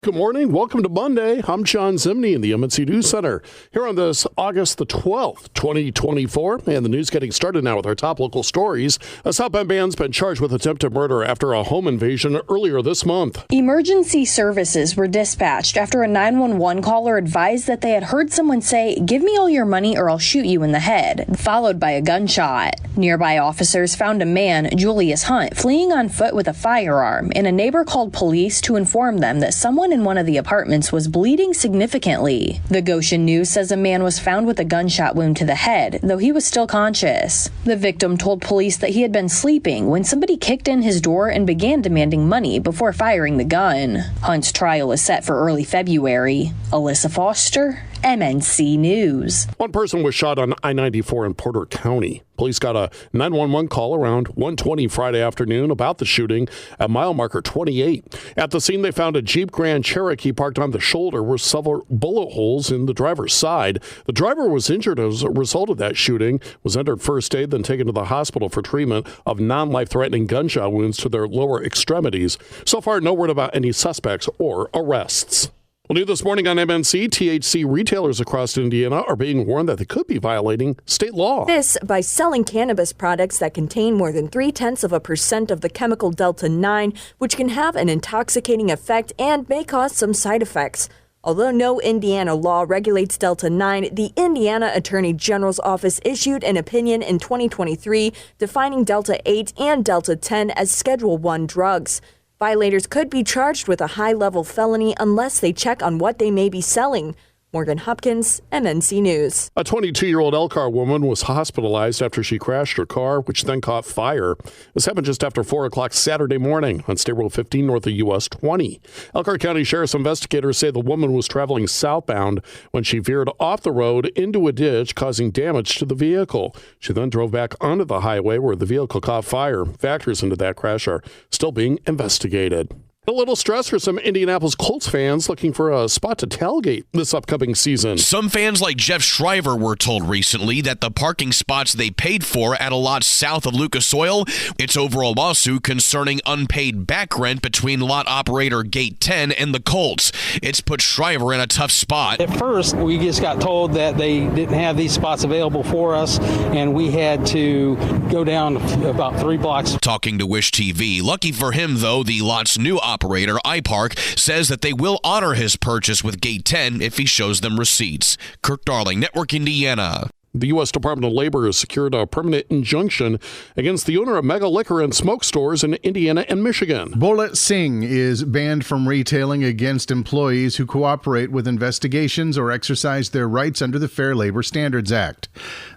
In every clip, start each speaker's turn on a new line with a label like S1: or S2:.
S1: Good morning. Welcome to Monday. I'm John Zimney in the MNC News Center here on this August the 12th, 2024. And the news getting started now with our top local stories. A South Bend man's been charged with attempted murder after a home invasion earlier this month.
S2: Emergency services were dispatched after a 911 caller advised that they had heard someone say, "Give me all your money or I'll shoot you in the head," followed by a gunshot. Nearby officers found a man, Julius Hunt, fleeing on foot with a firearm, and a neighbor called police to inform them that someone in one of the apartments was bleeding significantly. The Goshen News says a man was found with a gunshot wound to the head, though he was still conscious. The victim told police that he had been sleeping when somebody kicked in his door and began demanding money before firing the gun. Hunt's trial is set for early February. Alyssa Foster, MNC News.
S1: One person was shot on I-94 in Porter County. Police got a 911 call around 1:20 Friday afternoon about the shooting at mile marker 28. At the scene, they found a Jeep Grand Cherokee parked on the shoulder with several bullet holes in the driver's side. The driver was injured as a result of that shooting, was entered first aid, then taken to the hospital for treatment of non-life-threatening gunshot wounds to their lower extremities. So far, no word about any suspects or arrests. Well, new this morning on MNC, THC retailers across Indiana are being warned that they could be violating state law.
S3: This by selling cannabis products that contain more than 0.3% of the chemical Delta-9, which can have an intoxicating effect and may cause some side effects. Although no Indiana law regulates Delta-9, the Indiana Attorney General's office issued an opinion in 2023 defining Delta-8 and Delta-10 as Schedule 1 drugs. Violators could be charged with a high-level felony unless they check on what they may be selling. Morgan Hopkins, MNC News.
S1: A 22-year-old Elkhart woman was hospitalized after she crashed her car, which then caught fire. This happened just after 4 o'clock Saturday morning on State Road 15 north of US 20. Elkhart County Sheriff's investigators say the woman was traveling southbound when she veered off the road into a ditch, causing damage to the vehicle. She then drove back onto the highway where the vehicle caught fire. Factors into that crash are still being investigated. A little stress for some Indianapolis Colts fans looking for a spot to tailgate this upcoming season.
S4: Some fans like Jeff Shriver were told recently that the parking spots they paid for at a lot south of Lucas Oil, it's over a lawsuit concerning unpaid back rent between lot operator Gate 10 and the Colts. It's put Shriver in a tough spot.
S5: At first, we just got told that they didn't have these spots available for us, and we had to go down about 3 blocks.
S4: Talking to Wish TV, lucky for him, though, the lot's new operator, iPark, says that they will honor his purchase with Gate 10 if he shows them receipts. Kirk Darling, Network Indiana.
S1: The U.S. Department of Labor has secured a permanent injunction against the owner of mega liquor and smoke stores in Indiana and Michigan.
S6: Bullet Singh is banned from retailing against employees who cooperate with investigations or exercise their rights under the Fair Labor Standards Act.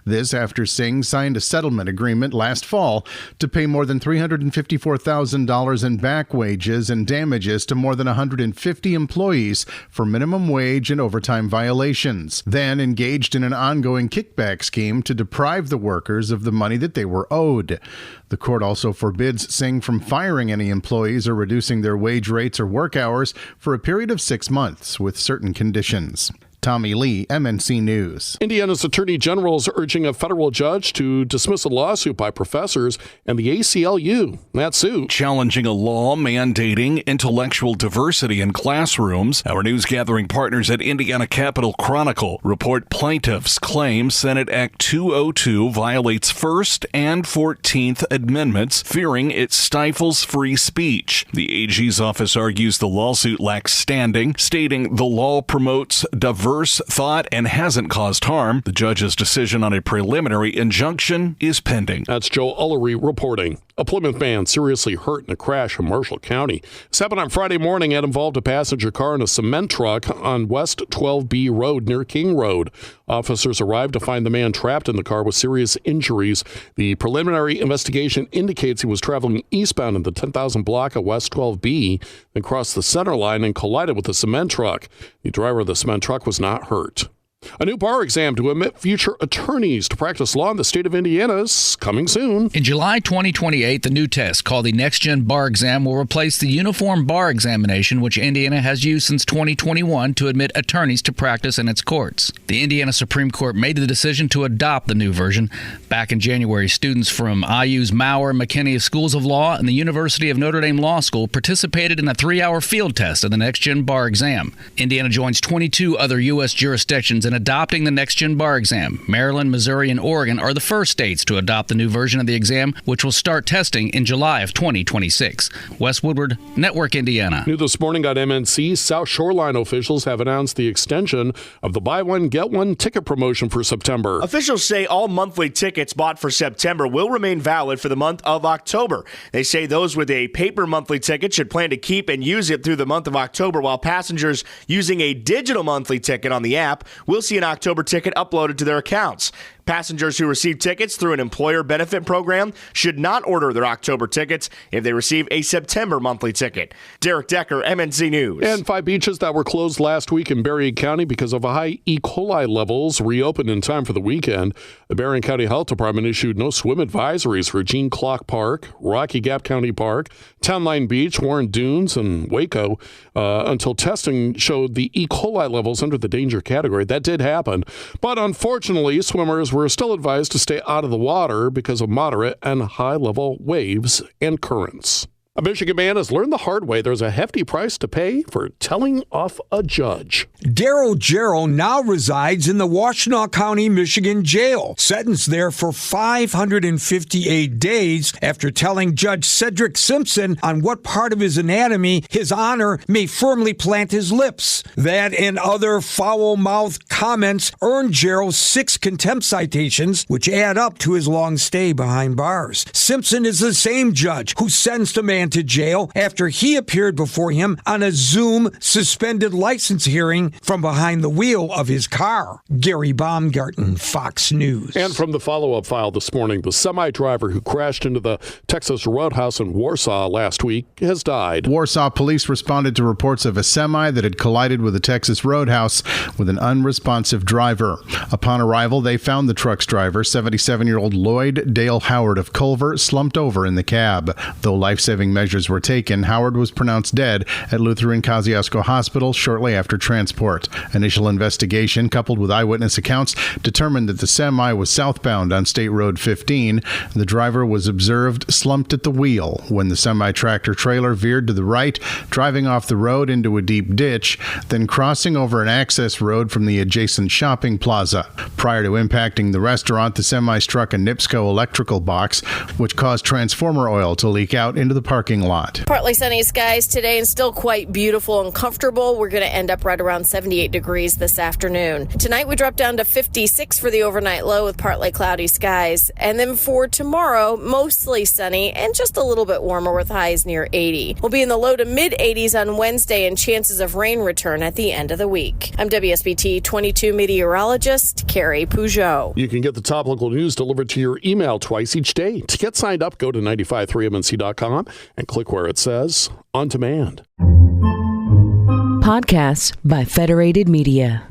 S6: This after Singh signed a settlement agreement last fall to pay more than $354,000 in back wages and damages to more than 150 employees for minimum wage and overtime violations, then engaged in an ongoing kickback scheme to deprive the workers of the money that they were owed. The court also forbids Singh from firing any employees or reducing their wage rates or work hours for a period of 6 months with certain conditions. Tommy Lee, MNC News.
S1: Indiana's Attorney General is urging a federal judge to dismiss a lawsuit by professors and the ACLU. That suit
S7: challenging a law mandating intellectual diversity in classrooms. Our news gathering partners at Indiana Capitol Chronicle report plaintiffs claim Senate Act 202 violates First and 14th Amendments, fearing it stifles free speech. The AG's office argues the lawsuit lacks standing, stating the law promotes diverse thought and hasn't caused harm. The judge's decision on a preliminary injunction is pending.
S1: That's Joe Ullery reporting. A Plymouth man seriously hurt in a crash in Marshall County. This happened on Friday morning and involved a passenger car and a cement truck on West 12B Road near King Road. Officers arrived to find the man trapped in the car with serious injuries. The preliminary investigation indicates he was traveling eastbound in the 10,000 block of West 12B, then crossed the center line and collided with the cement truck. The driver of the cement truck was not hurt. A new bar exam to admit future attorneys to practice law in the state of Indiana is coming soon.
S8: In July 2028, the new test called the Next Gen Bar Exam will replace the Uniform Bar Examination, which Indiana has used since 2021 to admit attorneys to practice in its courts. The Indiana Supreme Court made the decision to adopt the new version. Back in January, students from IU's Maurer and McKinney Schools of Law and the University of Notre Dame Law School participated in a 3-hour field test of the Next Gen Bar Exam. Indiana joins 22 other U.S. jurisdictions in adopting the Next Gen Bar Exam. Maryland, Missouri, and Oregon are the first states to adopt the new version of the exam, which will start testing in July of 2026. Wes Woodward, Network Indiana.
S1: New this morning on MNC, South Shoreline officials have announced the extension of the buy one, get one ticket promotion for September.
S9: Officials say all monthly tickets bought for September will remain valid for the month of October. They say those with a paper monthly ticket should plan to keep and use it through the month of October, while passengers using a digital monthly ticket on the app will see an October ticket uploaded to their accounts. Passengers who receive tickets through an employer benefit program should not order their October tickets if they receive a September monthly ticket. Derek Decker, MNC News.
S1: And 5 beaches that were closed last week in Berrien County because of high E. coli levels reopened in time for the weekend. The Berrien County Health Department issued no swim advisories for Gene Clock Park, Rocky Gap County Park, Town Line Beach, Warren Dunes, and Waco until testing showed the E. coli levels under the danger category. That did happen. But unfortunately, swimmers were still advised to stay out of the water because of moderate and high-level waves and currents. A Michigan man has learned the hard way there's a hefty price to pay for telling off a judge.
S10: Daryl Jarrow now resides in the Washtenaw County, Michigan jail, sentenced there for 558 days after telling Judge Cedric Simpson on what part of his anatomy His Honor may firmly plant his lips. That and other foul-mouthed comments earned Jarrow 6 contempt citations, which add up to his long stay behind bars. Simpson is the same judge who sentenced a man to jail after he appeared before him on a Zoom suspended license hearing from behind the wheel of his car. Gary Baumgarten, Fox News.
S1: And from the follow-up file this morning, the semi-driver who crashed into the Texas Roadhouse in Warsaw last week has died.
S6: Warsaw police responded to reports of a semi that had collided with a Texas Roadhouse with an unresponsive driver. Upon arrival, they found the truck's driver, 77-year-old Lloyd Dale Howard of Culver, slumped over in the cab. Though life-saving measures were taken, Howard was pronounced dead at Lutheran Kosciuszko Hospital shortly after transport. Initial investigation, coupled with eyewitness accounts, determined that the semi was southbound on State Road 15. The driver was observed slumped at the wheel when the semi-tractor trailer veered to the right, driving off the road into a deep ditch, then crossing over an access road from the adjacent shopping plaza. Prior to impacting the restaurant, the semi struck a NIPSCO electrical box, which caused transformer oil to leak out into the parking lot.
S11: Partly sunny skies today and still quite beautiful and comfortable. We're going to end up right around 78 degrees this afternoon. Tonight we drop down to 56 for the overnight low with partly cloudy skies. And then for tomorrow, mostly sunny and just a little bit warmer with highs near 80. We'll be in the low to mid 80s on Wednesday and chances of rain return at the end of the week. I'm WSBT 22 meteorologist Carrie Peugeot.
S1: You can get the top local news delivered to your email twice each day. To get signed up, go to 953mnc.com and click where it says On Demand.
S12: Podcasts by Federated Media.